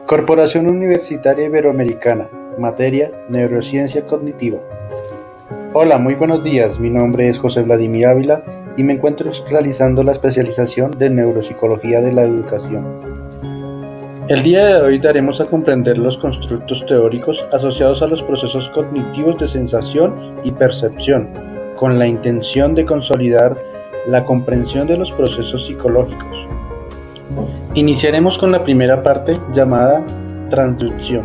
Corporación Universitaria Iberoamericana, materia Neurociencia Cognitiva. Hola, muy buenos días, mi nombre es José Vladimir Ávila y me encuentro realizando la especialización de Neuropsicología de la Educación. El día de hoy daremos a comprender los constructos teóricos asociados a los procesos cognitivos de sensación y percepción, con la intención de consolidar la comprensión de los procesos psicológicos. Iniciaremos con la primera parte llamada transducción.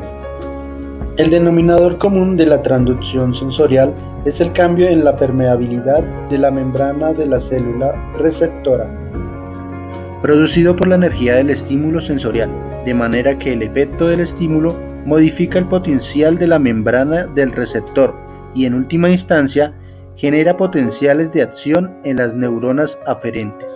El denominador común de la transducción sensorial es el cambio en la permeabilidad de la membrana de la célula receptora, producido por la energía del estímulo sensorial, de manera que el efecto del estímulo modifica el potencial de la membrana del receptor y en última instancia genera potenciales de acción en las neuronas aferentes,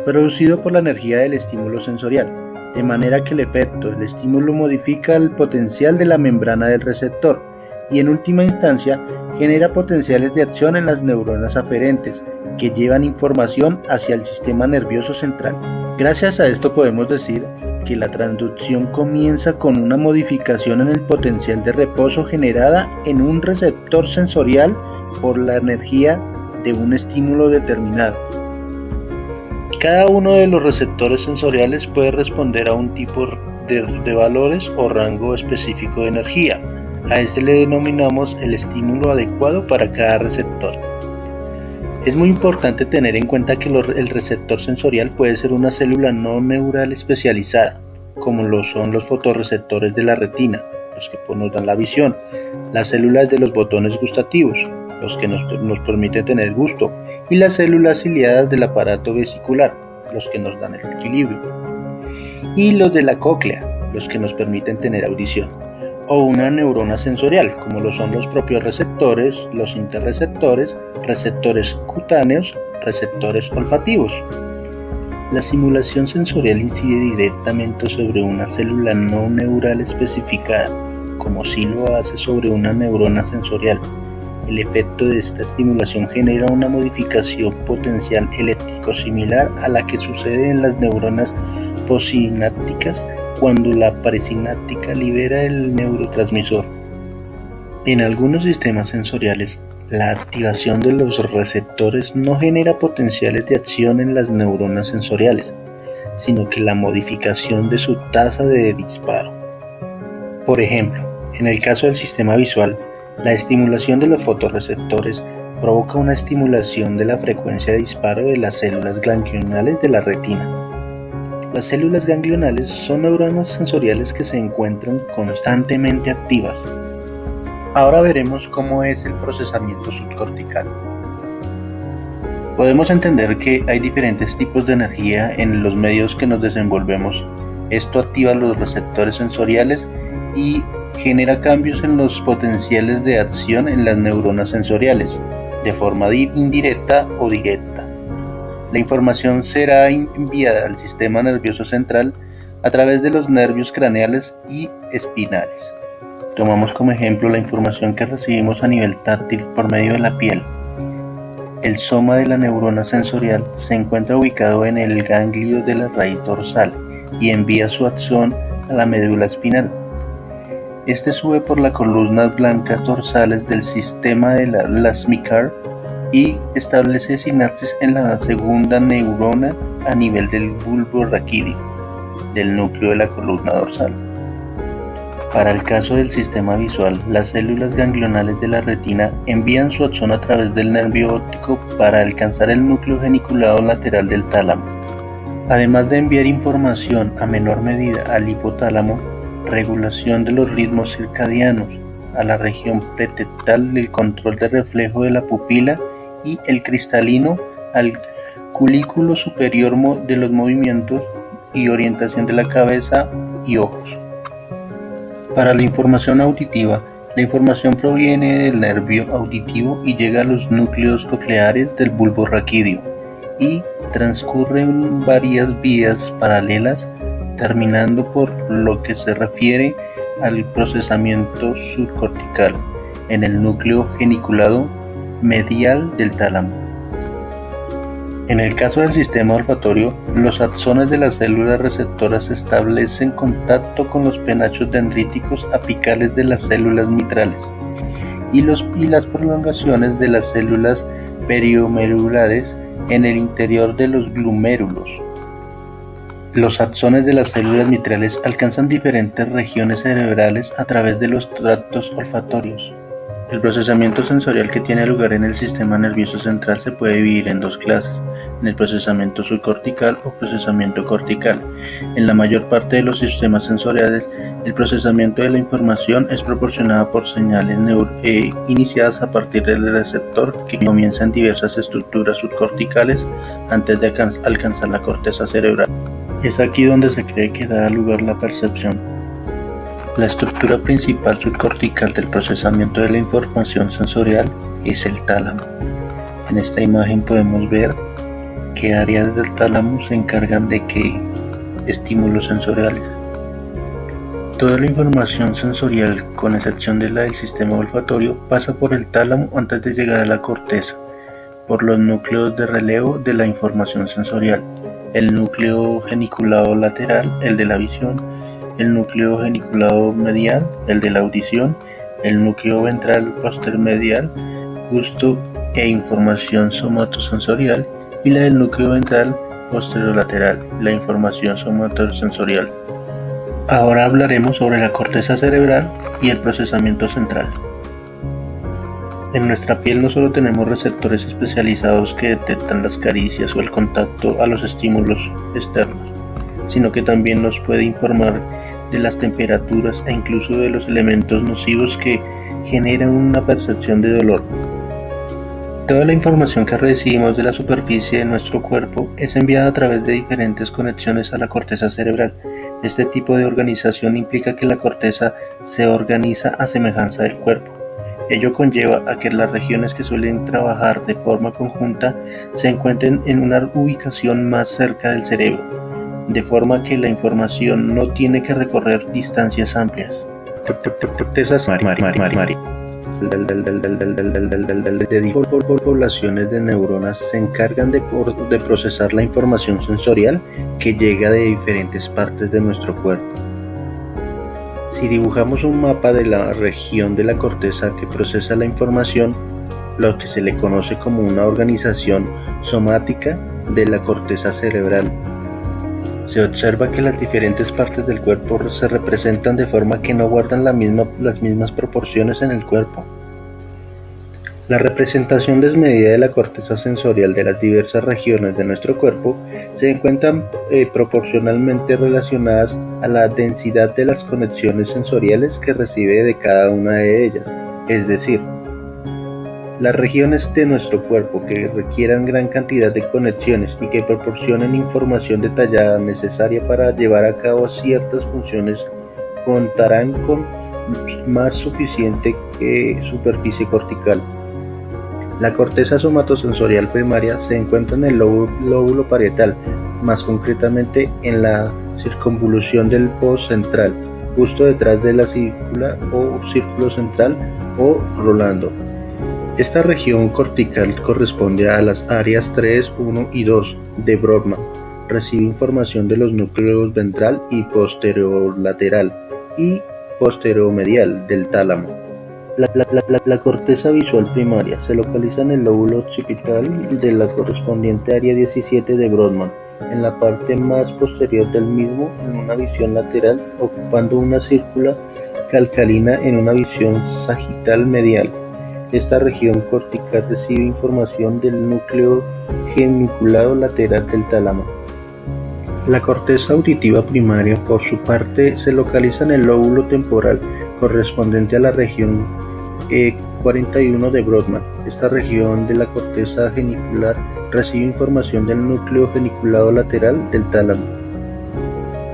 producido por la energía del estímulo sensorial, de manera que el efecto del estímulo modifica el potencial de la membrana del receptor y en última instancia genera potenciales de acción en las neuronas aferentes que llevan información hacia el sistema nervioso central. Gracias a esto podemos decir que la transducción comienza con una modificación en el potencial de reposo generada en un receptor sensorial por la energía de un estímulo determinado. Cada uno de los receptores sensoriales puede responder a un tipo de valores o rango específico de energía. A este le denominamos el estímulo adecuado para cada receptor. Es muy importante tener en cuenta que el receptor sensorial puede ser una célula no neural especializada, como lo son los fotorreceptores de la retina, los que nos dan la visión, las células de los botones gustativos, los que nos permiten tener gusto, y las células ciliadas del aparato vesicular, los que nos dan el equilibrio, y los de la cóclea, los que nos permiten tener audición, o una neurona sensorial, como lo son los propios receptores, los interreceptores, receptores cutáneos, receptores olfativos. La simulación sensorial incide directamente sobre una célula no neural especificada, como sí lo hace sobre una neurona sensorial. El efecto de esta estimulación genera una modificación potencial eléctrico similar a la que sucede en las neuronas postsinápticas cuando la presináptica libera el neurotransmisor. En algunos sistemas sensoriales, la activación de los receptores no genera potenciales de acción en las neuronas sensoriales, sino que la modificación de su tasa de disparo. Por ejemplo, en el caso del sistema visual, la estimulación de los fotorreceptores provoca una estimulación de la frecuencia de disparo de las células ganglionales de la retina. Las células ganglionales son neuronas sensoriales que se encuentran constantemente activas. Ahora veremos cómo es el procesamiento subcortical. Podemos entender que hay diferentes tipos de energía en los medios que nos desenvolvemos. Esto activa los receptores sensoriales y genera cambios en los potenciales de acción en las neuronas sensoriales, de forma indirecta o directa. La información será enviada al sistema nervioso central a través de los nervios craneales y espinales. Tomamos como ejemplo la información que recibimos a nivel táctil por medio de la piel. El soma de la neurona sensorial se encuentra ubicado en el ganglio de la raíz dorsal y envía su acción a la médula espinal. Este sube por las columnas blancas dorsales del sistema de la Smith-Card y establece sinapsis en la segunda neurona a nivel del bulbo raquídeo, del núcleo de la columna dorsal. Para el caso del sistema visual, las células ganglionales de la retina envían su acción a través del nervio óptico para alcanzar el núcleo geniculado lateral del tálamo. Además de enviar información a menor medida al hipotálamo, regulación de los ritmos circadianos, a la región pretental del control de reflejo de la pupila y el cristalino al culículo superior de los movimientos y orientación de la cabeza y ojos. Para la información auditiva, la información proviene del nervio auditivo y llega a los núcleos cocleares del bulbo raquídeo y transcurre en varias vías paralelas, terminando por lo que se refiere al procesamiento subcortical en el núcleo geniculado medial del tálamo. En el caso del sistema olfatorio, los axones de las células receptoras establecen contacto con los penachos dendríticos apicales de las células mitrales y las prolongaciones de las células periomerulares en el interior de los glomérulos. Los axones de las células mitrales alcanzan diferentes regiones cerebrales a través de los tractos olfatorios. El procesamiento sensorial que tiene lugar en el sistema nervioso central se puede dividir en dos clases: en el procesamiento subcortical o procesamiento cortical. En la mayor parte de los sistemas sensoriales, el procesamiento de la información es proporcionado por señales iniciadas a partir del receptor que comienza en diversas estructuras subcorticales antes de alcanzar la corteza cerebral. Es aquí donde se cree que da lugar la percepción. La estructura principal subcortical del procesamiento de la información sensorial es el tálamo. En esta imagen podemos ver qué áreas del tálamo se encargan de qué estímulos sensoriales. Toda la información sensorial, con excepción de la del sistema olfatorio, pasa por el tálamo antes de llegar a la corteza, por los núcleos de relevo de la información sensorial: el núcleo geniculado lateral, el de la visión; el núcleo geniculado medial, el de la audición; el núcleo ventral postermedial, gusto e información somatosensorial; y la del núcleo ventral posterolateral, la información somatosensorial. Ahora hablaremos sobre la corteza cerebral y el procesamiento central. En nuestra piel no solo tenemos receptores especializados que detectan las caricias o el contacto a los estímulos externos, sino que también nos puede informar de las temperaturas e incluso de los elementos nocivos que generan una percepción de dolor. Toda la información que recibimos de la superficie de nuestro cuerpo es enviada a través de diferentes conexiones a la corteza cerebral. Este tipo de organización implica que la corteza se organiza a semejanza del cuerpo. Ello conlleva a que las regiones que suelen trabajar de forma conjunta se encuentren en una ubicación más cerca del cerebro, de forma que la información no tiene que recorrer distancias amplias. Poblaciones de neuronas se encargan de procesar la información sensorial que llega de diferentes partes de nuestro cuerpo. Si dibujamos un mapa de la región de la corteza que procesa la información, lo que se le conoce como una organización somática de la corteza cerebral, se observa que las diferentes partes del cuerpo se representan de forma que no guardan las mismas proporciones en el cuerpo. La representación desmedida de la corteza sensorial de las diversas regiones de nuestro cuerpo se encuentran proporcionalmente relacionadas a la densidad de las conexiones sensoriales que recibe de cada una de ellas. Es decir, las regiones de nuestro cuerpo que requieran gran cantidad de conexiones y que proporcionen información detallada necesaria para llevar a cabo ciertas funciones contarán con más suficiente superficie cortical. La corteza somatosensorial primaria se encuentra en el lóbulo parietal, más concretamente en la circunvolución del post central, justo detrás de la círcula o círculo central o rolando. Esta región cortical corresponde a las áreas 3, 1 y 2 de Brodmann. Recibe información de los núcleos ventral y posterolateral y posteromedial del tálamo. La corteza visual primaria se localiza en el lóbulo occipital de la correspondiente área 17 de Brodmann, en la parte más posterior del mismo, en una visión lateral, ocupando una círcula calcalina en una visión sagital medial. Esta región cortical recibe información del núcleo geniculado lateral del tálamo. La corteza auditiva primaria, por su parte, se localiza en el lóbulo temporal, correspondiente a la región E41 de Brodmann. Esta región de la corteza genicular recibe información del núcleo geniculado lateral del tálamo.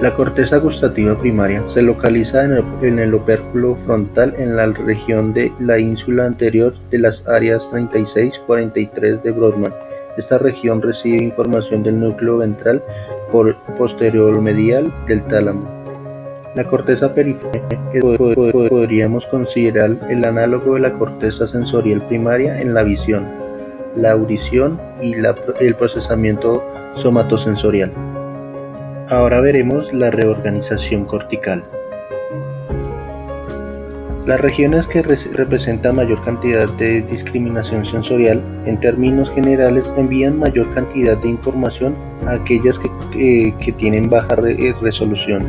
La corteza gustativa primaria se localiza en el opérculo frontal, en la región de la ínsula anterior de las áreas 36-43 de Brodmann. Esta región recibe información del núcleo ventral posteriormedial del tálamo. La corteza periférica, que podríamos considerar el análogo de la corteza sensorial primaria en la visión, la audición y el procesamiento somatosensorial. Ahora veremos la reorganización cortical. Las regiones que representan mayor cantidad de discriminación sensorial, en términos generales, envían mayor cantidad de información a aquellas que tienen baja resolución.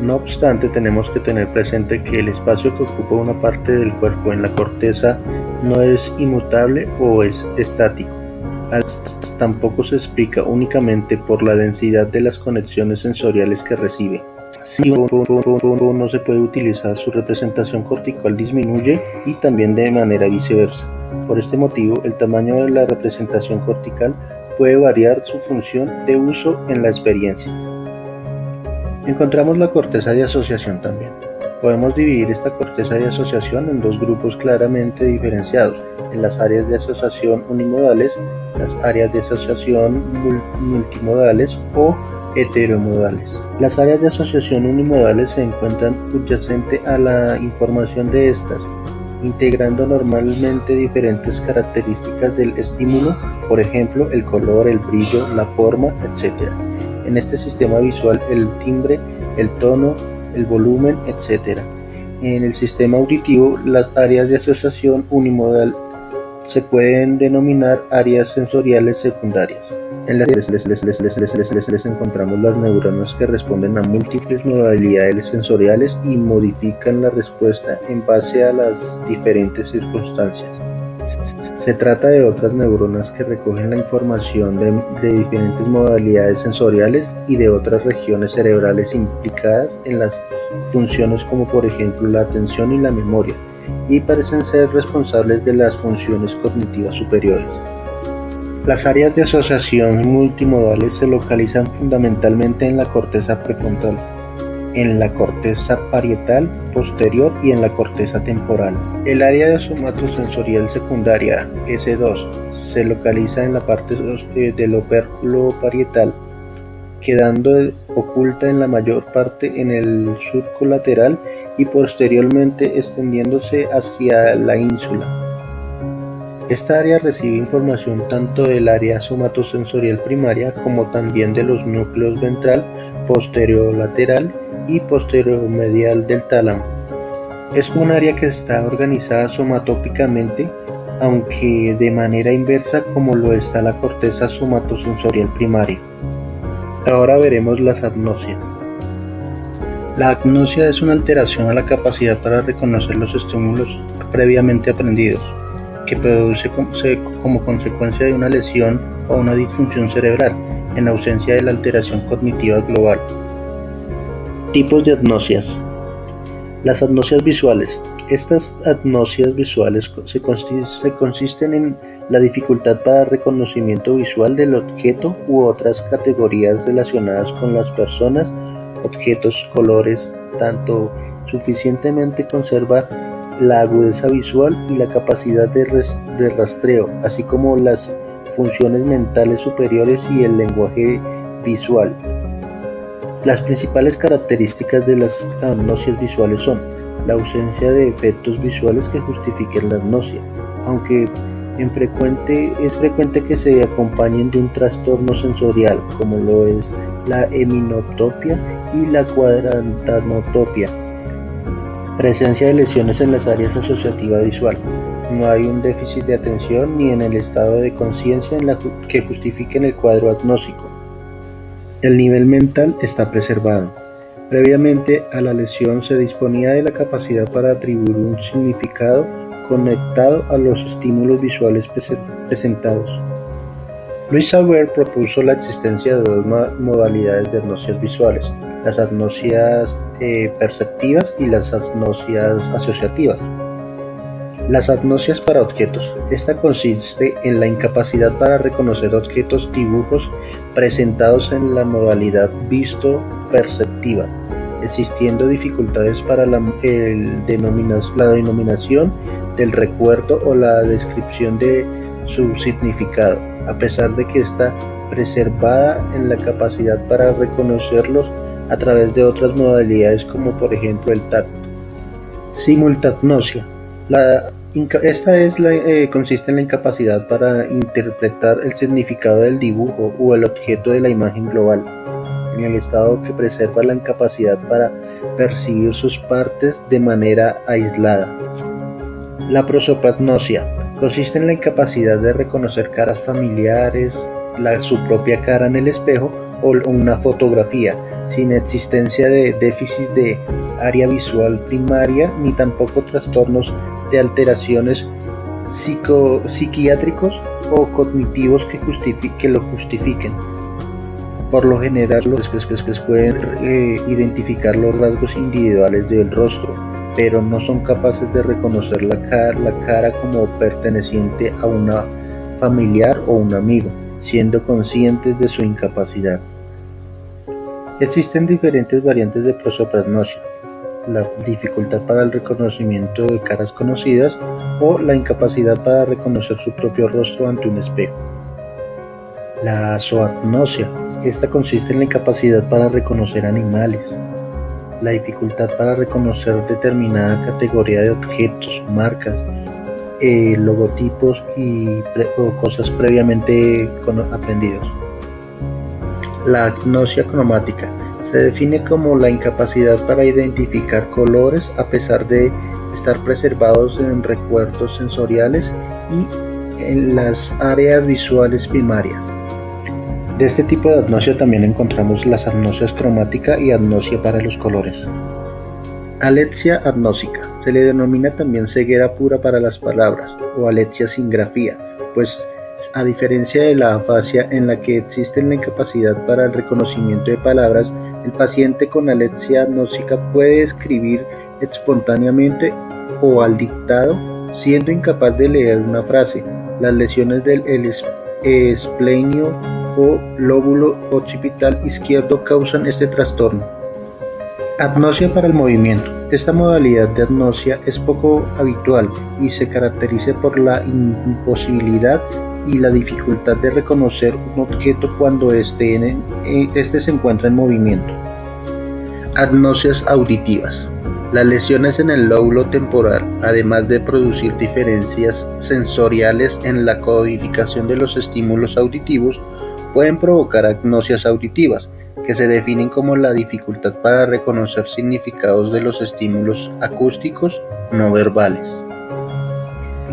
No obstante, tenemos que tener presente que el espacio que ocupa una parte del cuerpo en la corteza no es inmutable o es estático. Tampoco se explica únicamente por la densidad de las conexiones sensoriales que recibe. Si no se puede utilizar, su representación cortical disminuye y también de manera viceversa. Por este motivo, el tamaño de la representación cortical puede variar su función de uso en la experiencia. Encontramos la corteza de asociación también. Podemos dividir esta corteza de asociación en dos grupos claramente diferenciados, en las áreas de asociación unimodales, las áreas de asociación multimodales o heteromodales. Las áreas de asociación unimodales se encuentran subyacentes a la información de estas, integrando normalmente diferentes características del estímulo, por ejemplo, el color, el brillo, la forma, etc. En este sistema visual, el timbre, el tono, el volumen, etc. En el sistema auditivo, las áreas de asociación unimodal se pueden denominar áreas sensoriales secundarias. En las les encontramos las neuronas que responden a múltiples modalidades sensoriales y modifican la respuesta en base a las diferentes circunstancias. Se trata de otras neuronas que recogen la información de diferentes modalidades sensoriales y de otras regiones cerebrales implicadas en las funciones como por ejemplo la atención y la memoria, y parecen ser responsables de las funciones cognitivas superiores. Las áreas de asociación multimodales se localizan fundamentalmente en la corteza prefrontal, en la corteza parietal posterior y en la corteza temporal. El área de somatosensorial secundaria, S2, se localiza en la parte del opérculo parietal, quedando oculta en la mayor parte en el surco lateral y posteriormente extendiéndose hacia la ínsula. Esta área recibe información tanto del área somatosensorial primaria como también de los núcleos ventral, posterolateral y posteromedial del tálamo. Es un área que está organizada somatópicamente, aunque de manera inversa como lo está la corteza somatosensorial primaria. Ahora veremos las agnosias. La agnosia es una alteración a la capacidad para reconocer los estímulos previamente aprendidos, que produce como consecuencia de una lesión o una disfunción cerebral, en ausencia de la alteración cognitiva global. Tipos de agnosias. Las agnosias visuales. Estas agnosias visuales se consisten en la dificultad para reconocimiento visual del objeto u otras categorías relacionadas con las personas, objetos, colores, tanto suficientemente conserva la agudeza visual y la capacidad de rastreo, así como las funciones mentales superiores y el lenguaje visual. Las principales características de las agnosias visuales son la ausencia de efectos visuales que justifiquen la agnosia, aunque es frecuente que se acompañen de un trastorno sensorial, como lo es la heminotopia y la cuadrantanotopia. Presencia de lesiones en las áreas asociativa visual. No hay un déficit de atención ni en el estado de conciencia que justifiquen el cuadro agnóstico. El nivel mental está preservado. Previamente a la lesión se disponía de la capacidad para atribuir un significado conectado a los estímulos visuales presentados. Louis Sauer propuso la existencia de dos modalidades de agnosias visuales, las agnosias perceptivas y las agnosias asociativas. Las agnosias para objetos. Esta consiste en la incapacidad para reconocer objetos, dibujos presentados en la modalidad visto-perceptiva, existiendo dificultades para la denominación del recuerdo o la descripción de su significado, a pesar de que está preservada en la capacidad para reconocerlos a través de otras modalidades como por ejemplo el tacto. Simultagnosia. La Consiste en la incapacidad para interpretar el significado del dibujo o el objeto de la imagen global, en el estado que preserva la incapacidad para percibir sus partes de manera aislada. La prosopagnosia consiste en la incapacidad de reconocer caras familiares, su propia cara en el espejo o una fotografía, sin existencia de déficit de área visual primaria ni tampoco trastornos de alteraciones psiquiátricos o cognitivos que lo justifiquen. Por lo general, los que pueden identificar los rasgos individuales del rostro, pero no son capaces de reconocer la cara como perteneciente a una familiar o un amigo, siendo conscientes de su incapacidad. Existen diferentes variantes de prosopagnosia: la dificultad para el reconocimiento de caras conocidas o la incapacidad para reconocer su propio rostro ante un espejo. La zoagnosia, esta consiste en la incapacidad para reconocer animales, la dificultad para reconocer determinada categoría de objetos, marcas, logotipos o cosas previamente aprendidos. La agnosia cromática se define como la incapacidad para identificar colores a pesar de estar preservados en recuerdos sensoriales y en las áreas visuales primarias. De este tipo de agnosia también encontramos las agnosias cromática y agnosia para los colores. Alexia agnósica se le denomina también ceguera pura para las palabras o alexia sin grafía, pues a diferencia de la afasia en la que existe la incapacidad para el reconocimiento de palabras, el paciente con alexia agnósica puede escribir espontáneamente o al dictado, siendo incapaz de leer una frase. Las lesiones del esplenio o lóbulo occipital izquierdo causan este trastorno. Agnosia para el movimiento. Esta modalidad de agnosia es poco habitual y se caracteriza por la imposibilidad y la dificultad de reconocer un objeto cuando este se encuentra en movimiento. Agnosias auditivas. Las lesiones en el lóbulo temporal, además de producir diferencias sensoriales en la codificación de los estímulos auditivos, pueden provocar agnosias auditivas, que se definen como la dificultad para reconocer significados de los estímulos acústicos no verbales.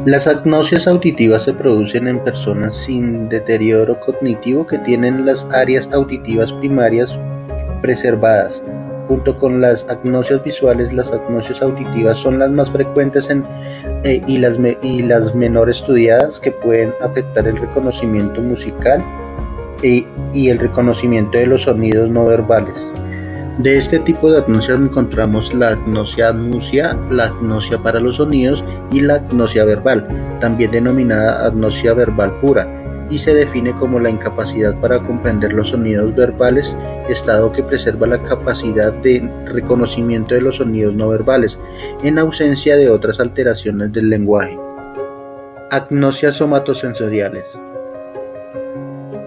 Las agnosias auditivas se producen en personas sin deterioro cognitivo que tienen las áreas auditivas primarias preservadas. Junto con las agnosias visuales, las agnosias auditivas son las más frecuentes y las menor estudiadas, que pueden afectar el reconocimiento musical y el reconocimiento de los sonidos no verbales. De este tipo de agnosia encontramos la agnosia musia, la agnosia para los sonidos y la agnosia verbal, también denominada agnosia verbal pura, y se define como la incapacidad para comprender los sonidos verbales, estado que preserva la capacidad de reconocimiento de los sonidos no verbales, en ausencia de otras alteraciones del lenguaje. Agnosias somatosensoriales.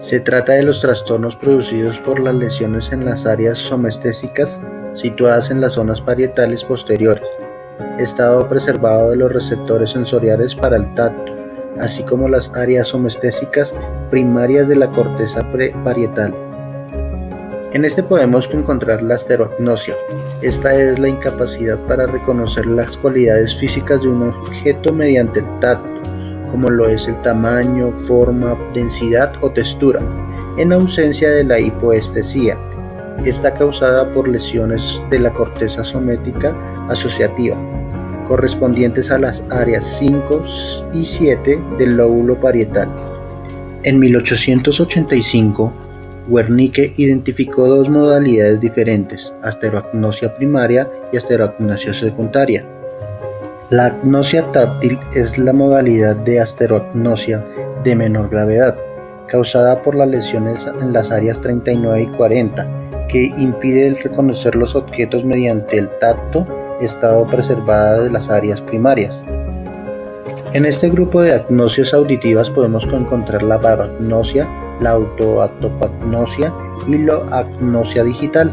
Se trata de los trastornos producidos por las lesiones en las áreas somestésicas situadas en las zonas parietales posteriores, estado preservado de los receptores sensoriales para el tacto, así como las áreas somestésicas primarias de la corteza parietal. En este podemos encontrar la estereognosia. Esta es la incapacidad para reconocer las cualidades físicas de un objeto mediante el tacto, como lo es el tamaño, forma, densidad o textura, en ausencia de la hipoestesía. Está causada por lesiones de la corteza somática asociativa, correspondientes a las áreas 5 y 7 del lóbulo parietal. En 1885, Wernicke identificó dos modalidades diferentes: asterognosia primaria y asterognosia secundaria. La agnosia táctil es la modalidad de asterognosia de menor gravedad, causada por las lesiones en las áreas 39 y 40, que impide el reconocer los objetos mediante el tacto, estado preservada de las áreas primarias. En este grupo de agnosias auditivas podemos encontrar la paragnosia, la autoapopagnosia y la agnosia digital.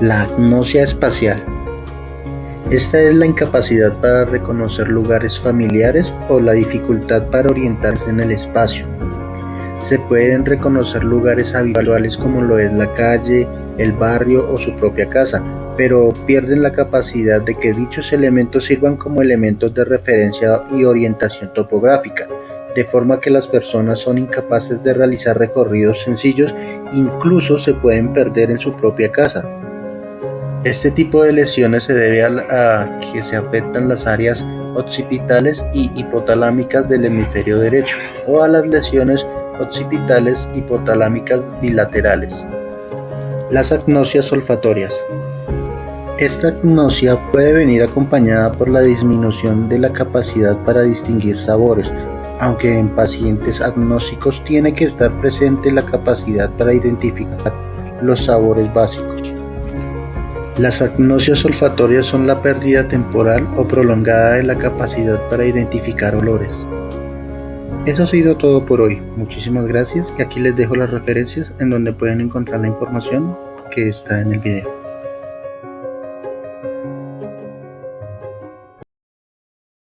La agnosia espacial. Esta es la incapacidad para reconocer lugares familiares o la dificultad para orientarse en el espacio. Se pueden reconocer lugares habituales como lo es la calle, el barrio o su propia casa, pero pierden la capacidad de que dichos elementos sirvan como elementos de referencia y orientación topográfica, de forma que las personas son incapaces de realizar recorridos sencillos, incluso se pueden perder en su propia casa. Este tipo de lesiones se debe a que se afectan las áreas occipitales y hipotalámicas del hemisferio derecho o a las lesiones occipitales hipotalámicas bilaterales. Las agnosias olfatorias. Esta agnosia puede venir acompañada por la disminución de la capacidad para distinguir sabores, aunque en pacientes agnósticos tiene que estar presente la capacidad para identificar los sabores básicos. Las agnosias olfatorias son la pérdida temporal o prolongada de la capacidad para identificar olores. Eso ha sido todo por hoy. Muchísimas gracias y aquí les dejo las referencias en donde pueden encontrar la información que está en el video.